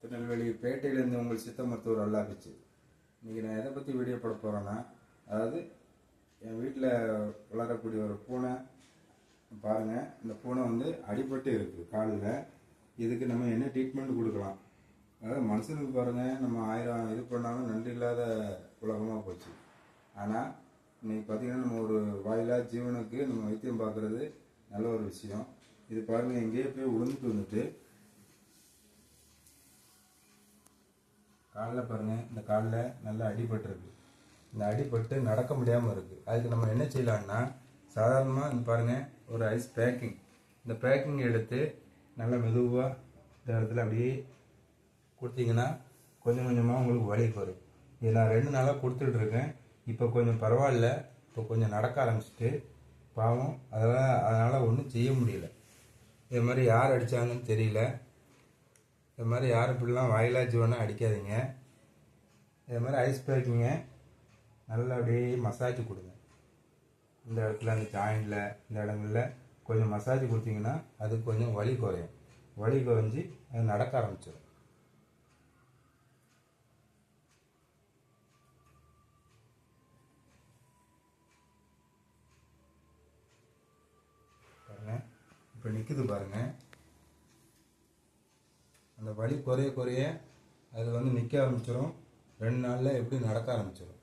திருநெல்வேலி பேட்டையிலேருந்து உங்கள் சித்த மருத்துவர் அல்லாபிச்சு. இன்றைக்கி நான் எதை பற்றி வீடியோ போட போகிறேன்னா, அதாவது என் வீட்டில் வளரக்கூடிய ஒரு பூனை பாருங்கள். இந்த பூனை வந்து அடிபட்டு இருக்குது காலில். இதுக்கு நம்ம என்ன ட்ரீட்மெண்ட் கொடுக்கலாம்? அதாவது மனுஷனுக்கு பாருங்கள், நம்ம 1000 இது பண்ணாலும் நன்றி இல்லாத உலகமாக போச்சு. ஆனால் இன்றைக்கி பார்த்திங்கன்னா நம்ம ஒரு வாயிலா ஜீவனுக்கு நம்ம வைத்தியம் பார்க்குறது நல்ல ஒரு விஷயம். இது பாருங்கள், எங்கேயே போய் விழுந்துட்டு வந்துட்டு காலில் பாருங்கள், இந்த காலில் நல்லா அடிபட்டுருக்கு. இந்த அடிபட்டு நடக்க முடியாமல் இருக்குது. அதுக்கு நம்ம என்ன செய்யலான்னா, சாதாரணமாக இந்த பாருங்கள், ஒரு ஐஸ் பேக்கிங், இந்த பேக்கிங் எடுத்து நல்லா மெதுவாக இந்த இடத்துல அப்படியே கொடுத்தீங்கன்னா கொஞ்சம் கொஞ்சமாக உங்களுக்கு வலி வரும். இது நான் 2 நாளாக கொடுத்துட்ருக்கேன். இப்போ கொஞ்சம் பரவாயில்ல. இப்போ கொஞ்சம் நடக்க ஆரம்பிச்சிட்டு பாவம் அதனால் ஒன்றும் செய்ய முடியல. இது மாதிரி யார் அடித்தாங்கன்னு தெரியல. இது மாதிரி யாரும் இப்படிலாம் வாயிலா ஜீவனை அடிக்காதீங்க. இது மாதிரி ஐஸ் பேக்கிங்க நல்லா அப்படியே மசாஜ் கொடுங்க. இந்த இடத்துல அந்த ஜாயிண்டில் இந்த இடங்களில் கொஞ்சம் மசாஜ் கொடுத்தீங்கன்னா அது கொஞ்சம் வலி குறையும். வலி குறைஞ்சி அது நடக்க ஆரம்பிச்சிடும். பாருங்கள், இப்போ நிற்குது பாருங்கள். அந்த வலி குறைய குறைய அது வந்து நிற்க ஆரம்பிச்சிடும். 2 நாளில் எப்படி நடக்க ஆரம்பிச்சிடும்.